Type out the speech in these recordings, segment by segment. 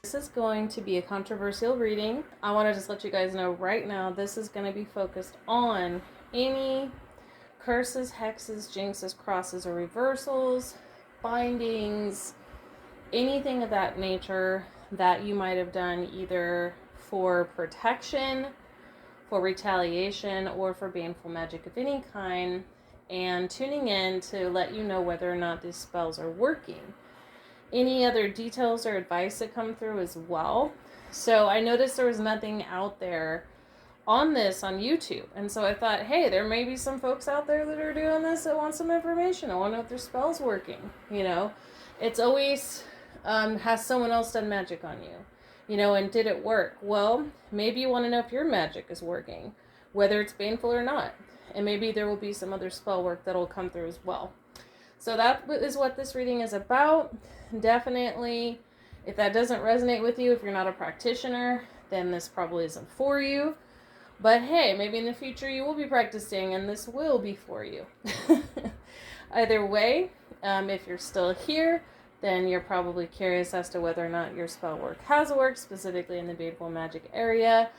This is going to be a controversial reading. I want to just let you guys know right now, this is going to be focused on any curses, hexes, jinxes, crosses, or reversals, bindings, anything of that nature that you might have done either for protection, for retaliation, or for baneful magic of any kind, and tuning in to let you know whether or not these spells are working. Any other details or advice that come through as well. So I noticed there was nothing out there on this on YouTube. And so I thought, hey, there may be some folks out there that are doing this that want some information. I want to know if their spell's working. You know, it's always, has someone else done magic on you? You know, and did it work? Well, maybe you want to know if your magic is working, whether it's baneful or not. And maybe there will be some other spell work that will come through as well. So that is what this reading is about. Definitely, if that doesn't resonate with you, if you're not a practitioner, then this probably isn't for you. But hey, maybe in the future you will be practicing and this will be for you. Either way, if you're still here, then you're probably curious as to whether or not your spell work has worked, specifically in the baneful magic area.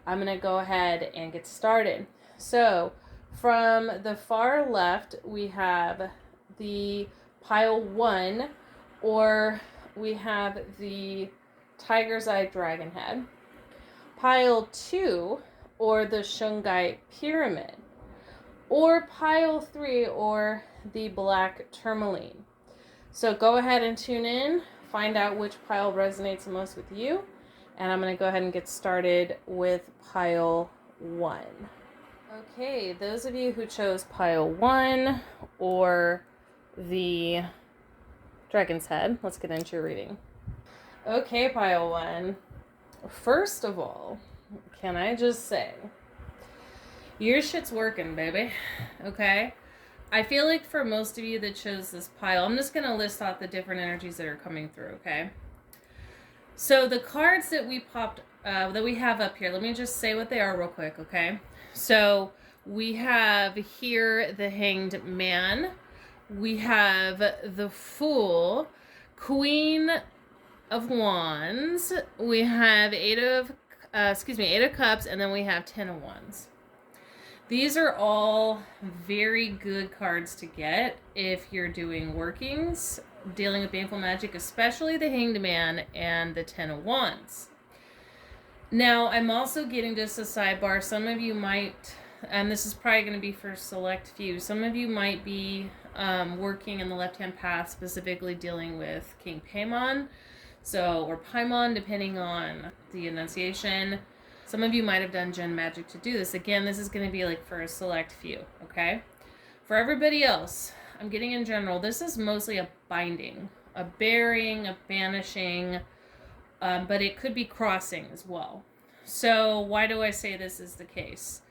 I'm going to go ahead and get started. So, from the far left, we have the pile 1, or we have the tiger's eye dragon head. Pile 2, or the Shungite pyramid. Or pile 3, or the black tourmaline. So go ahead and tune in, find out which pile resonates the most with you, and I'm going to go ahead and get started with pile 1. Okay, those of you who chose pile 1 or the dragon's head, let's get into your reading. Okay, pile 1. First of all, can I just say, your shit's working, baby. Okay? I feel like for most of you that chose this pile, I'm just going to list out the different energies that are coming through, okay? So the cards that we popped, that we have up here, let me just say what they are real quick, okay? So we have here the Hanged Man. We have the Fool, Queen of Wands. We have Eight of Cups, and then we have 10 of Wands. These are all very good cards to get if you're doing workings, dealing with baneful magic, especially the Hanged Man and the 10 of Wands. Now, I'm also getting just a sidebar. Some of you might, and this is probably going to be for select few, some of you might be working in the left-hand path, specifically dealing with King Paimon, or Paimon, depending on the enunciation. Some of you might have done gen magic to do this. Again, this is going to be like for a select few, okay? For everybody else, I'm getting in general, this is mostly a binding, a bearing, a banishing, but it could be crossing as well. So why do I say this is the case?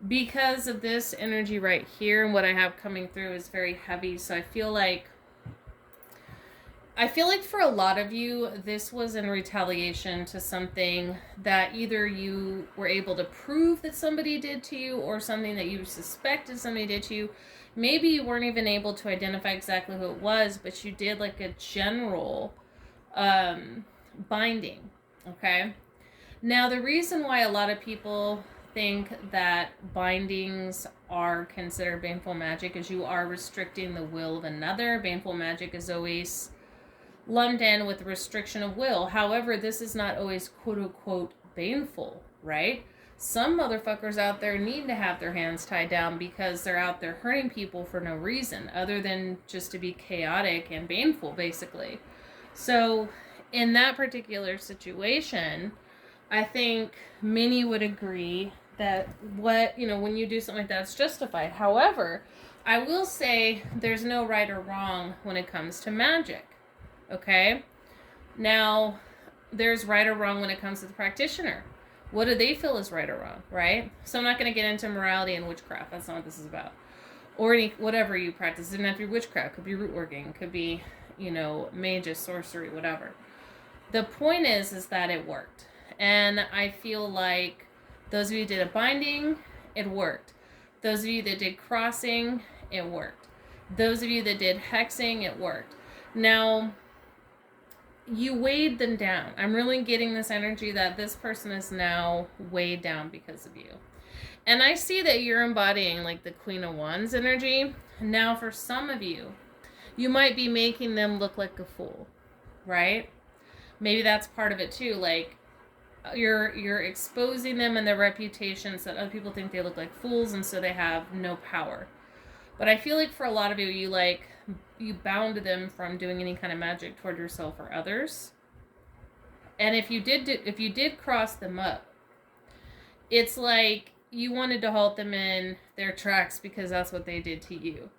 Because of this energy right here, and what I have coming through is very heavy, so I feel like for a lot of you, this was in retaliation to something that either you were able to prove that somebody did to you, or something that you suspected somebody did to you. Maybe you weren't even able to identify exactly who it was, but you did like a general binding, okay? Now, the reason why a lot of people think that bindings are considered baneful magic is you are restricting the will of another. Baneful magic is always lumped in with restriction of will. However, this is not always quote-unquote baneful, right? Some motherfuckers out there need to have their hands tied down because they're out there hurting people for no reason other than just to be chaotic and baneful, basically. So in that particular situation, I think many would agree that when you do something like that, it's justified. However, I will say there's no right or wrong when it comes to magic. Okay? Now, there's right or wrong when it comes to the practitioner. What do they feel is right or wrong, right? So I'm not going to get into morality and witchcraft. That's not what this is about. Or whatever you practice. It doesn't have to be witchcraft. It could be root working. It could be, magus, sorcery, whatever. The point is that it worked. And I feel like those of you who did a binding, it worked. Those of you that did crossing, it worked. Those of you that did hexing, it worked. Now, you weighed them down. I'm really getting this energy that this person is now weighed down because of you. And I see that you're embodying like the Queen of Wands energy. Now for some of you, you might be making them look like a fool, right? Maybe that's part of it too. Like you're exposing them and their reputations that other people think they look like fools, and so they have no power. But I feel like for a lot of you, you bound them from doing any kind of magic toward yourself or others. And if you did cross them up, it's like you wanted to halt them in their tracks because that's what they did to you.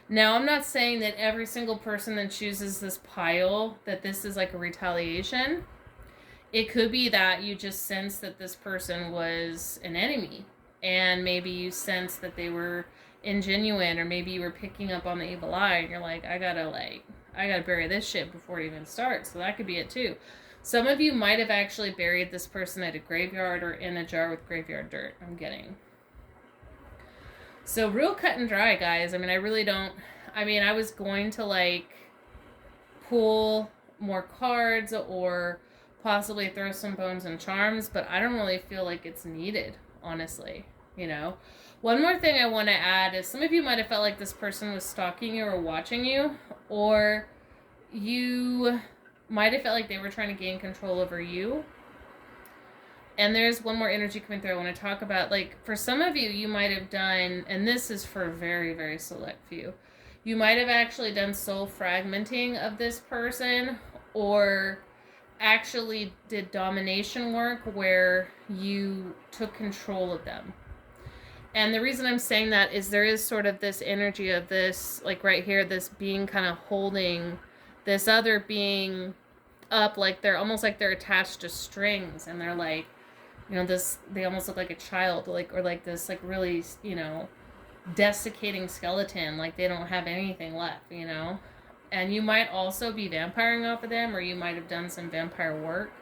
Now, I'm not saying that every single person that chooses this pile, that this is like a retaliation. It could be that you just sense that this person was an enemy, and maybe you sense that they were ingenuine, or maybe you were picking up on the evil eye and you're like, I gotta bury this shit before it even starts. So that could be it too. Some of you might have actually buried this person at a graveyard or in a jar with graveyard dirt, I'm getting. So real cut and dry, guys. I mean, I was going to like pull more cards or possibly throw some bones and charms, but I don't really feel like it's needed, honestly, you know. One more thing I want to add is some of you might have felt like this person was stalking you or watching you, or you might have felt like they were trying to gain control over you. And there's one more energy coming through I want to talk about. Like, for some of you, you might have done, and this is for a very, very select few, you might have actually done soul fragmenting of this person, or actually did domination work where you took control of them. And the reason I'm saying that is there is sort of this energy of this, like right here, this being kind of holding this other being up, like they're almost like they're attached to strings, and they're like, you know, this, they almost look like a child, like, or like this, like really, you know, desiccating skeleton, like they don't have anything left, you know. And you might also be vampiring off of them, or you might have done some vampire work.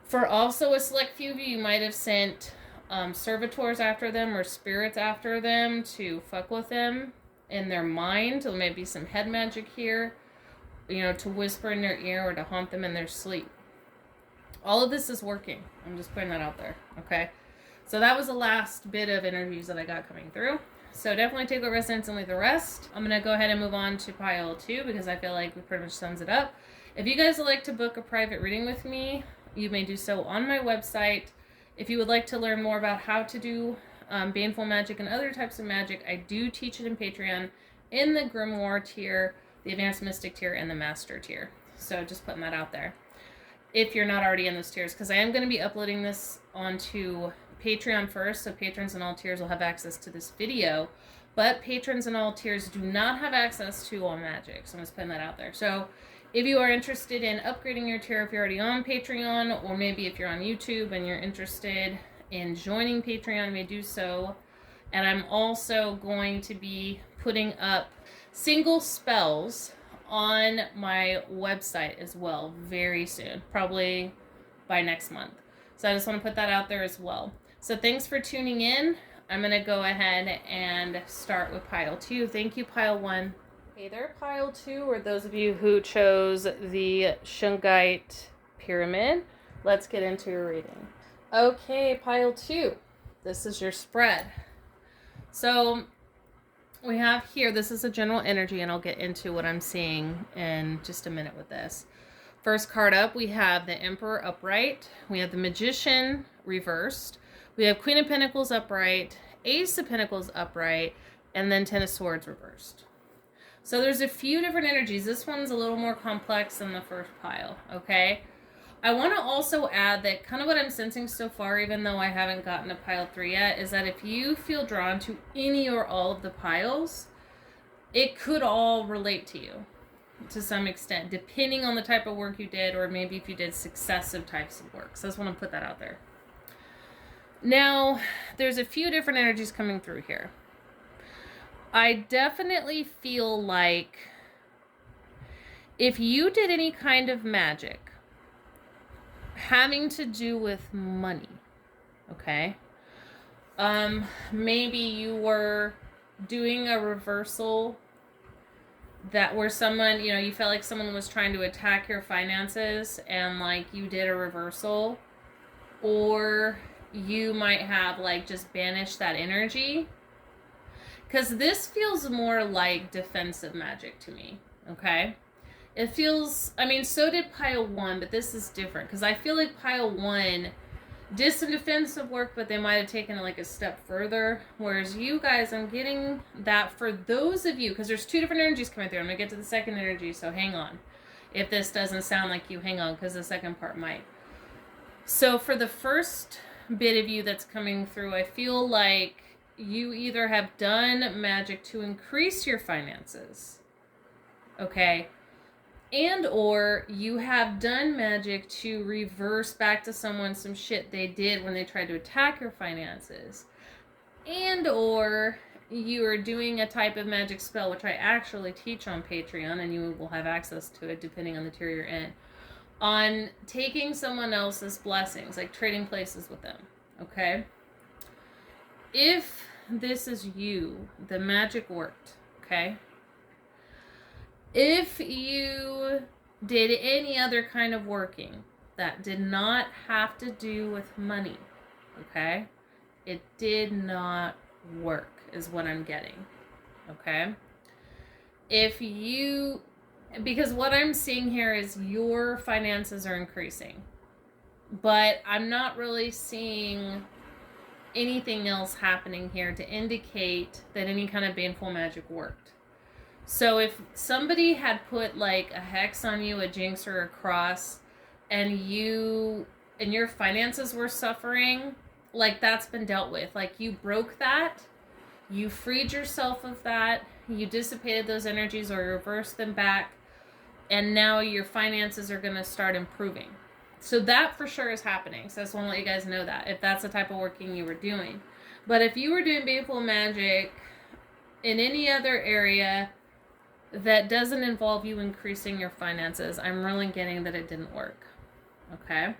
For also a select few of you, you might have sent servitors after them or spirits after them to fuck with them in their mind. So there may be some head magic here, you know, to whisper in their ear or to haunt them in their sleep. All of this is working. I'm just putting that out there, okay? So that was the last bit of energies that I got coming through. So definitely take what resonates and leave the rest. I'm going to go ahead and move on to pile 2 because I feel like we pretty much sums it up. If you guys would like to book a private reading with me, you may do so on my website. If you would like to learn more about how to do baneful magic and other types of magic, I do teach it in Patreon in the Grimoire tier, the Advanced Mystic tier, and the Master tier. So just putting that out there. If you're not already in those tiers, because I am going to be uploading this onto Patreon first, so patrons in all tiers will have access to this video, but patrons in all tiers do not have access to all magic, so I'm just putting that out there. So if you are interested in upgrading your tier, if you're already on Patreon, or maybe if you're on YouTube and you're interested in joining Patreon, you may do so. And I'm also going to be putting up single spells on my website as well very soon, probably by next month. So I just want to put that out there as well. So thanks for tuning in. I'm going to go ahead and start with pile 2. Thank you, pile 1. Hey there, pile 2, or those of you who chose the Shungite pyramid. Let's get into your reading. Okay, pile 2. This is your spread. So we have here, this is a general energy, and I'll get into what I'm seeing in just a minute with this. First card up, we have the Emperor upright. We have the Magician reversed. We have Queen of Pentacles upright, Ace of Pentacles upright, and then Ten of Swords reversed. So there's a few different energies. This one's a little more complex than the first pile, okay? I want to also add that kind of what I'm sensing so far, even though I haven't gotten to pile 3 yet, is that if you feel drawn to any or all of the piles, it could all relate to you to some extent, depending on the type of work you did, or maybe if you did successive types of work. So I just want to put that out there. Now, there's a few different energies coming through here. I definitely feel like if you did any kind of magic having to do with money, okay? Maybe you were doing a reversal that where someone, you know, you felt like someone was trying to attack your finances and like you did a reversal, or you might have like just banished that energy. Because this feels more like defensive magic to me, okay? It feels, I mean, so did pile 1, but this is different. Because I feel like pile 1 did some defensive work, but they might have taken it like a step further. Whereas you guys, I'm getting that for those of you, because there's 2 different energies coming through. I'm going to get to the second energy, so hang on. If this doesn't sound like you, hang on, because the second part might. So for the first bit of you that's coming through, I feel like you either have done magic to increase your finances, okay, and or you have done magic to reverse back to someone some shit they did when they tried to attack your finances, and or you are doing a type of magic spell, which I actually teach on Patreon, and you will have access to it depending on the tier you're in, on taking someone else's blessings, like trading places with them, okay? If this is you, the magic worked, okay? If you did any other kind of working that did not have to do with money, okay? It did not work, is what I'm getting, okay? If you, because what I'm seeing here is your finances are increasing, but I'm not really seeing anything else happening here to indicate that any kind of baneful magic worked. So if somebody had put like a hex on you, a jinx or a cross, and your finances were suffering, like that's been dealt with. Like you broke that, you freed yourself of that, you dissipated those energies or reversed them back, and now your finances are going to start improving. So that for sure is happening. So I just want to let you guys know that, if that's the type of working you were doing. But if you were doing baneful magic in any other area that doesn't involve you increasing your finances, I'm really getting that it didn't work. Okay?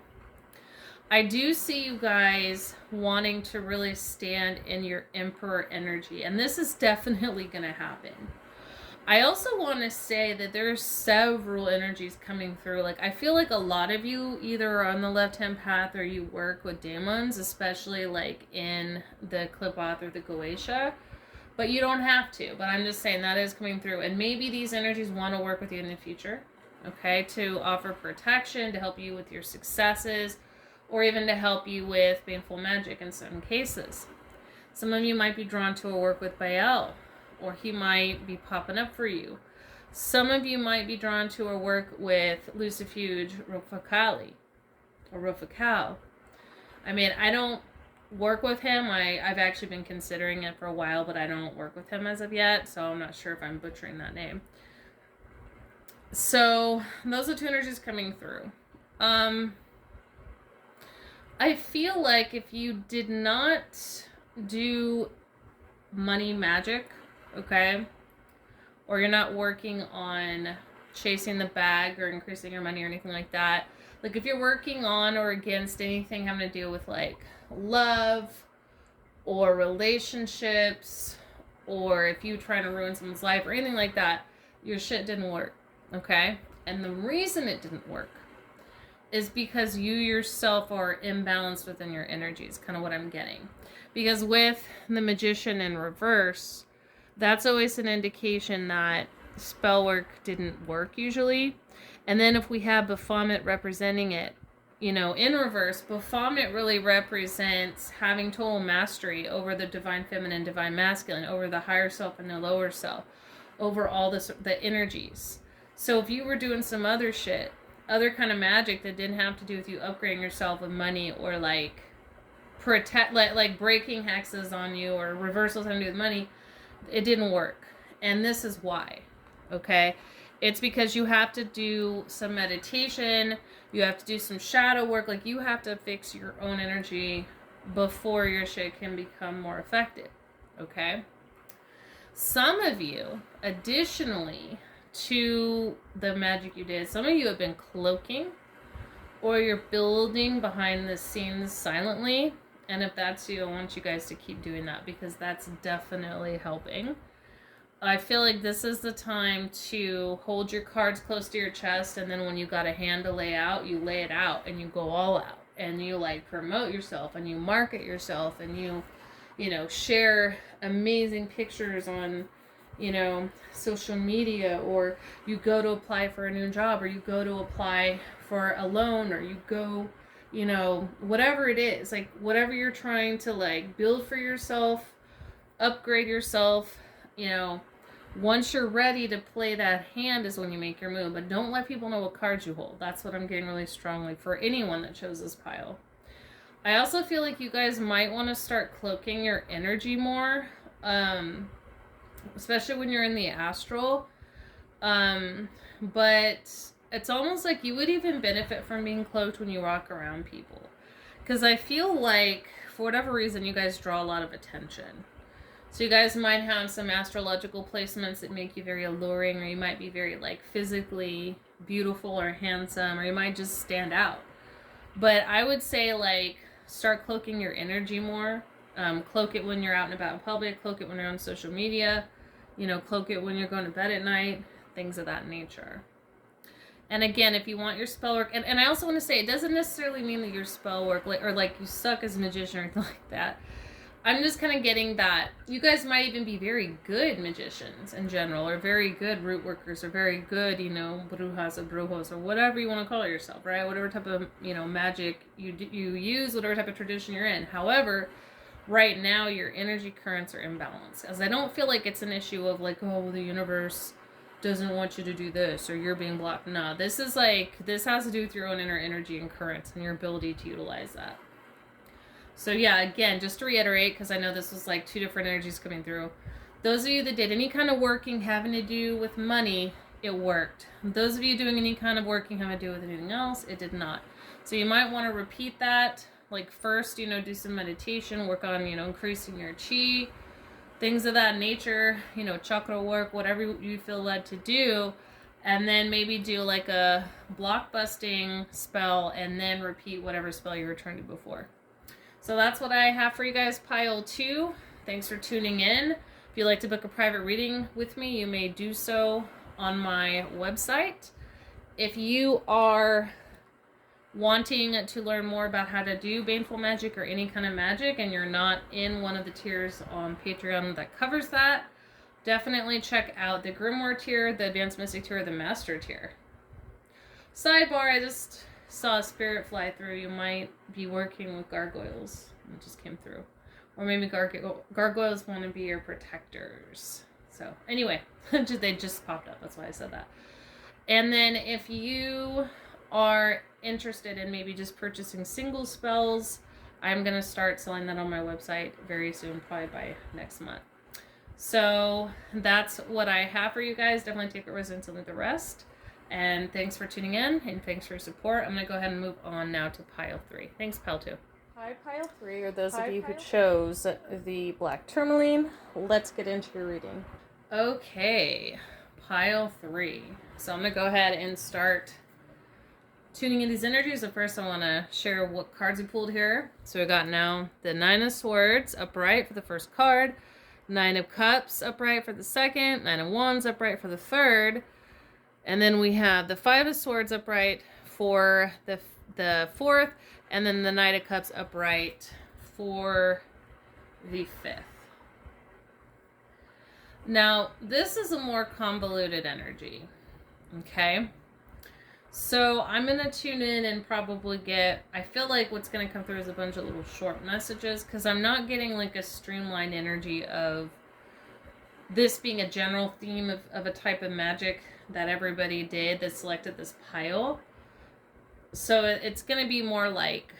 I do see you guys wanting to really stand in your Emperor energy. And this is definitely going to happen. I also want to say that there's several energies coming through. Like, I feel like a lot of you either are on the left-hand path or you work with demons, especially like in the Clipoth or the Goetia. But you don't have to. But I'm just saying that is coming through. And maybe these energies want to work with you in the future, okay, to offer protection, to help you with your successes, or even to help you with baneful magic in certain cases. Some of you might be drawn to a work with Baal, or he might be popping up for you. Some of you might be drawn to a work with Lucifuge Rofakali, or Rofakal. I mean, I don't work with him. I've actually been considering it for a while, but I don't work with him as of yet, so I'm not sure if I'm butchering that name. So, those are 2 energies coming through. I feel like if you did not do money magic, okay, or you're not working on chasing the bag or increasing your money or anything like that, like if you're working on or against anything having to do with like love or relationships, or if you're trying to ruin someone's life or anything like that, your shit didn't work, okay? And the reason it didn't work is because you yourself are imbalanced within your energies, kind of what I'm getting. Because with the Magician in reverse, that's always an indication that spell work didn't work usually. And then if we have Baphomet representing it, you know, in reverse, Baphomet really represents having total mastery over the divine feminine, divine masculine, over the higher self and the lower self, over all the energies. So if you were doing some other shit, other kind of magic that didn't have to do with you upgrading yourself with money, or like like breaking hexes on you, or reversals having to do with money, it didn't work. And this is why, okay? It's because you have to do some meditation, you have to do some shadow work, like you have to fix your own energy before your shit can become more effective, okay? Some of you, additionally to the magic you did, some of you have been cloaking, or you're building behind the scenes silently. And if that's you, I want you guys to keep doing that, because that's definitely helping. I feel like this is the time to hold your cards close to your chest, and then when you got a hand to lay out, you lay it out and you go all out, and you like promote yourself and you market yourself, and you know, share amazing pictures on, you know, social media, or you go to apply for a new job, or you go to apply for a loan, or you go, you know, whatever it is, like whatever you're trying to like build for yourself, upgrade yourself, you know, once you're ready to play that hand is when you make your move. But don't let people know what cards you hold. That's what I'm getting really strongly for anyone that chose this pile. I also feel like you guys might want to start cloaking your energy more, especially when you're in the astral. But it's almost like you would even benefit from being cloaked when you walk around people. Because I feel like, for whatever reason, you guys draw a lot of attention. So you guys might have some astrological placements that make you very alluring, or you might be very like physically beautiful or handsome, or you might just stand out. But I would say like start cloaking your energy more. Cloak it when you're out and about in public, cloak it when you're on social media, you know, cloak it when you're going to bed at night, things of that nature. And again, if you want your spell work, and I also want to say, it doesn't necessarily mean that your spell work, like, or like you suck as a magician or anything like that. I'm just kind of getting that you guys might even be very good magicians in general, or very good root workers, or very good, you know, brujas or brujos, or whatever you want to call yourself, right? Whatever type of, you know, magic you use, whatever type of tradition you're in. However, right now your energy currents are imbalanced, as I don't feel like it's an issue of like, oh, the universe doesn't want you to do this, or you're being blocked. No, this is like, this has to do with your own inner energy and currents and your ability to utilize that. So yeah, again, just to reiterate, because I know this was like two different energies coming through. Those of you that did any kind of working having to do with money, it worked. Those of you doing any kind of working having to do with anything else, it did not. So you might want to repeat that. Like first, you know, do some meditation, work on, you know, increasing your chi, things of that nature, you know, chakra work, whatever you feel led to do. And then maybe do like a block busting spell, and then repeat whatever spell you returned to before. So that's what I have for you guys, pile 2. Thanks for tuning in. If you'd like to book a private reading with me, you may do so on my website. If you are wanting to learn more about how to do baneful magic or any kind of magic, and you're not in one of the tiers on Patreon that covers that, definitely check out the Grimoire tier, the Advanced Mystic tier, or the Master tier. Sidebar, I just saw a spirit fly through. You might be working with gargoyles. It just came through. Or maybe gargoyles want to be your protectors. So anyway, they just popped up. That's why I said that. And then if you are interested in maybe just purchasing single spells, I'm going to start selling that on my website very soon, probably by next month. So that's what I have for you guys. Definitely take what resonates and leave the rest. And thanks for tuning in, and thanks for your support. I'm going to go ahead and move on now to pile 3. Thanks, pile 2. Hi, pile 3, or those of you who chose the black tourmaline. Let's get into your reading. Okay, pile 3. So I'm going to go ahead and start tuning in these energies. So first I want to share what cards we pulled here. So we got now the 9 of Swords upright for the first card, 9 of Cups upright for the second, 9 of Wands upright for the third, and then we have the 5 of Swords upright for the fourth, and then the Knight of Cups upright for the fifth. Now, this is a more convoluted energy, okay? So I'm going to tune in and probably get, I feel like what's going to come through is a bunch of little short messages, because I'm not getting like a streamlined energy of this being a general theme of a type of magic that everybody did that selected this pile. So it's going to be more like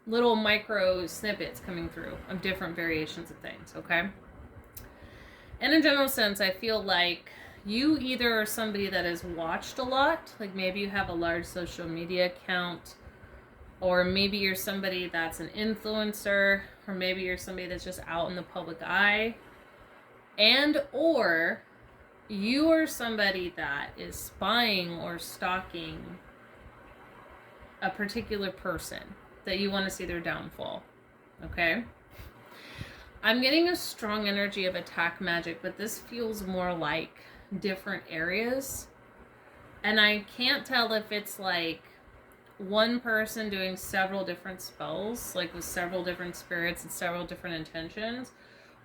little micro snippets coming through of different variations of things, okay? In a general sense, I feel like you either are somebody that has watched a lot, like maybe you have a large social media account, or maybe you're somebody that's an influencer, or maybe you're somebody that's just out in the public eye, and or you are somebody that is spying or stalking a particular person that you want to see their downfall, okay? I'm getting a strong energy of attack magic, but this feels more like different areas. And I can't tell if it's like one person doing several different spells, like with several different spirits and several different intentions,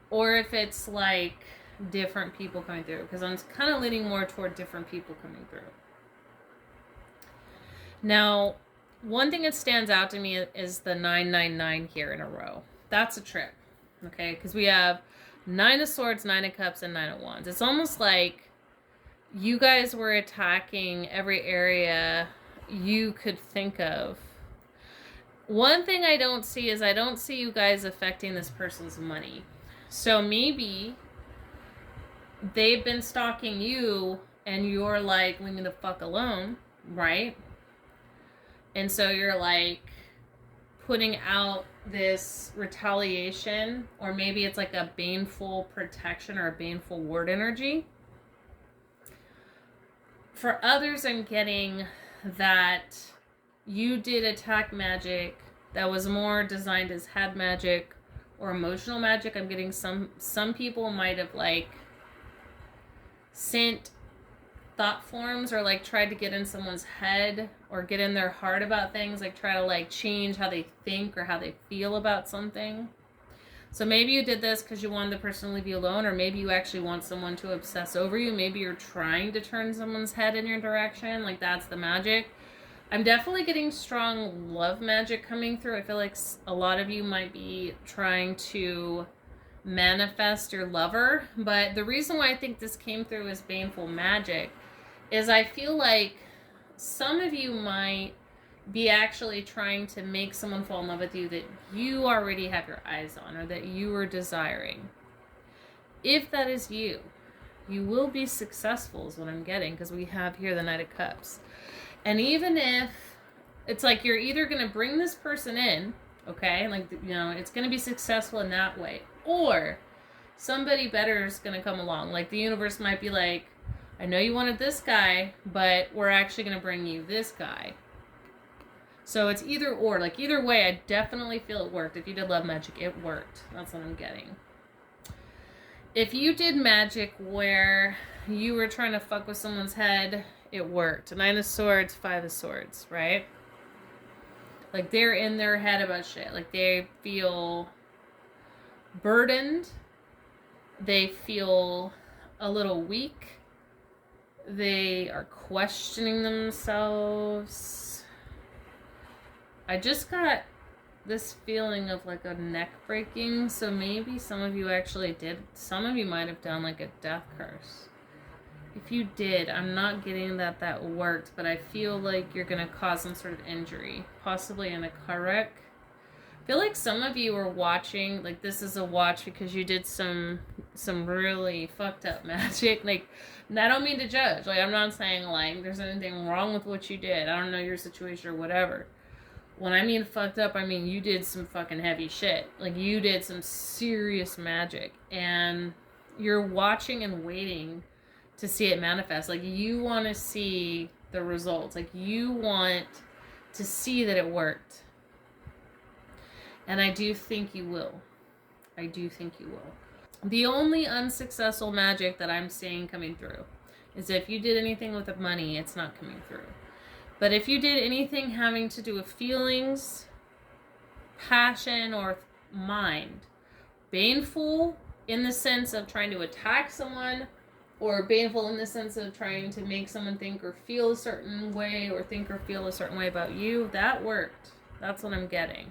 or if it's like different people coming through, because I'm kind of leaning more toward different people coming through. Now, one thing that stands out to me is the 999 here in a row. That's a trick, okay? Because we have 9 of Swords, 9 of Cups, and 9 of Wands. It's almost like you guys were attacking every area you could think of. One thing I don't see is I don't see you guys affecting this person's money. So maybe they've been stalking you and you're like, leave me the fuck alone, right? And so you're like putting out this retaliation, or maybe it's like a baneful protection or a baneful ward energy. For others, I'm getting that you did attack magic that was more designed as head magic or emotional magic. I'm getting some people might have like sent thought forms or like tried to get in someone's head or get in their heart about things, like try to like change how they think or how they feel about something. So maybe you did this because you wanted the person to leave you alone, or maybe you actually want someone to obsess over you. Maybe you're trying to turn someone's head in your direction. Like that's the magic. I'm definitely getting strong love magic coming through. I feel like a lot of you might be trying to manifest your lover. But the reason why I think this came through as baneful magic is I feel like some of you might be actually trying to make someone fall in love with you that you already have your eyes on or that you are desiring. If that is you, you will be successful is what I'm getting, because we have here the Knight of Cups. And even if it's like you're either going to bring this person in, okay, like, you know, it's going to be successful in that way, or somebody better is going to come along. Like the universe might be like, I know you wanted this guy, but we're actually going to bring you this guy. So it's either or. Like either way, I definitely feel it worked. If you did love magic, it worked. That's what I'm getting. If you did magic where you were trying to fuck with someone's head, it worked. 9 of Swords, 5 of Swords, right? Like they're in their head about shit. Like they feel burdened. They feel a little weak. They are questioning themselves. I just got this feeling of like a neck breaking. So maybe some of you actually did. Some of you might have done like a death curse. If you did, I'm not getting that worked, but I feel like you're going to cause some sort of injury, possibly in a car wreck. I feel like some of you are watching, like this is a watch because you did some really fucked up magic. Like, and I don't mean to judge. Like, I'm not saying like there's anything wrong with what you did. I don't know your situation or whatever. When I mean fucked up, I mean you did some fucking heavy shit. Like you did some serious magic, and you're watching and waiting to see it manifest. Like you want to see the results. Like you want to see that it worked. And I do think you will. I do think you will. The only unsuccessful magic that I'm seeing coming through is if you did anything with the money, it's not coming through. But if you did anything having to do with feelings, passion, or mind, baneful in the sense of trying to attack someone, or baneful in the sense of trying to make someone think or feel a certain way, or think or feel a certain way about you, that worked. That's what I'm getting.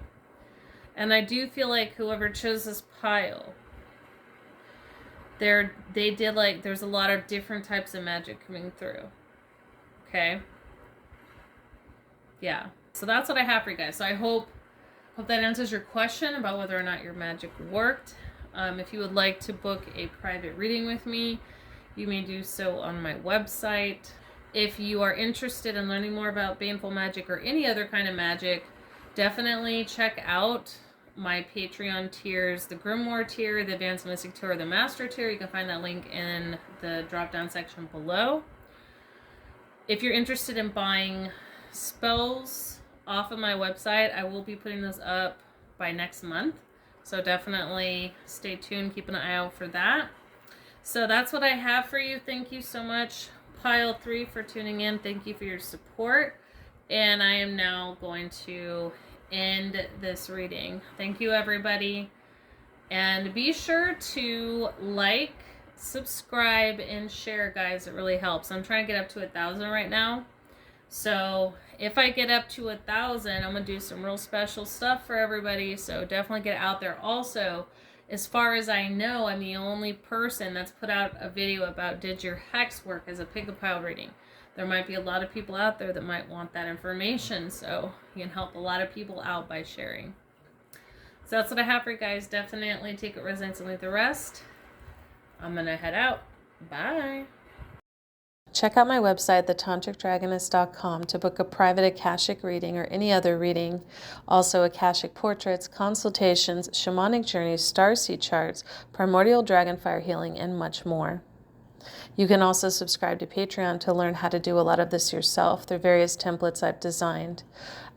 And I do feel like whoever chose this pile, they did like, there's a lot of different types of magic coming through. Okay? Yeah. So that's what I have for you guys. So I hope that answers your question about whether or not your magic worked. If you would like to book a private reading with me, you may do so on my website. If you are interested in learning more about baneful magic or any other kind of magic, definitely check out my Patreon tiers, the Grimoire tier, the Advanced Mystic tier, or the Master tier. You can find that link in the drop-down section below. If you're interested in buying spells off of my website, I will be putting those up by next month. So definitely stay tuned, keep an eye out for that. So that's what I have for you. Thank you so much, Pile 3, for tuning in. Thank you for your support. And I am now going to end this reading. Thank you, everybody. And be sure to like, subscribe, and share, guys. It really helps. I'm trying to get up to 1,000 right now. So if I get up to 1,000, I'm going to do some real special stuff for everybody. So definitely get out there. Also, as far as I know, I'm the only person that's put out a video about did your hex work as a pick a pile reading. There might be a lot of people out there that might want that information. So you can help a lot of people out by sharing. So that's what I have for you guys. Definitely take it resonates and leave the rest. I'm going to head out. Bye. Check out my website, thetantricdragoness.com, to book a private akashic reading or any other reading. Also, akashic portraits, consultations, shamanic journeys, starseed charts, primordial dragon fire healing, and much more. You can also subscribe to Patreon to learn how to do a lot of this yourself through various templates I've designed.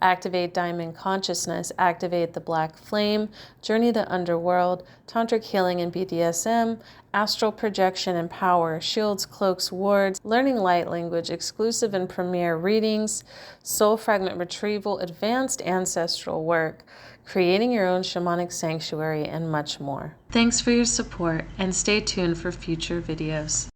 Activate Diamond Consciousness, Activate the Black Flame, Journey the Underworld, Tantric Healing and BDSM, Astral Projection and Power, Shields, Cloaks, Wards, Learning Light Language, Exclusive and Premier Readings, Soul Fragment Retrieval, Advanced Ancestral Work, Creating Your Own Shamanic Sanctuary, and much more. Thanks for your support, and stay tuned for future videos.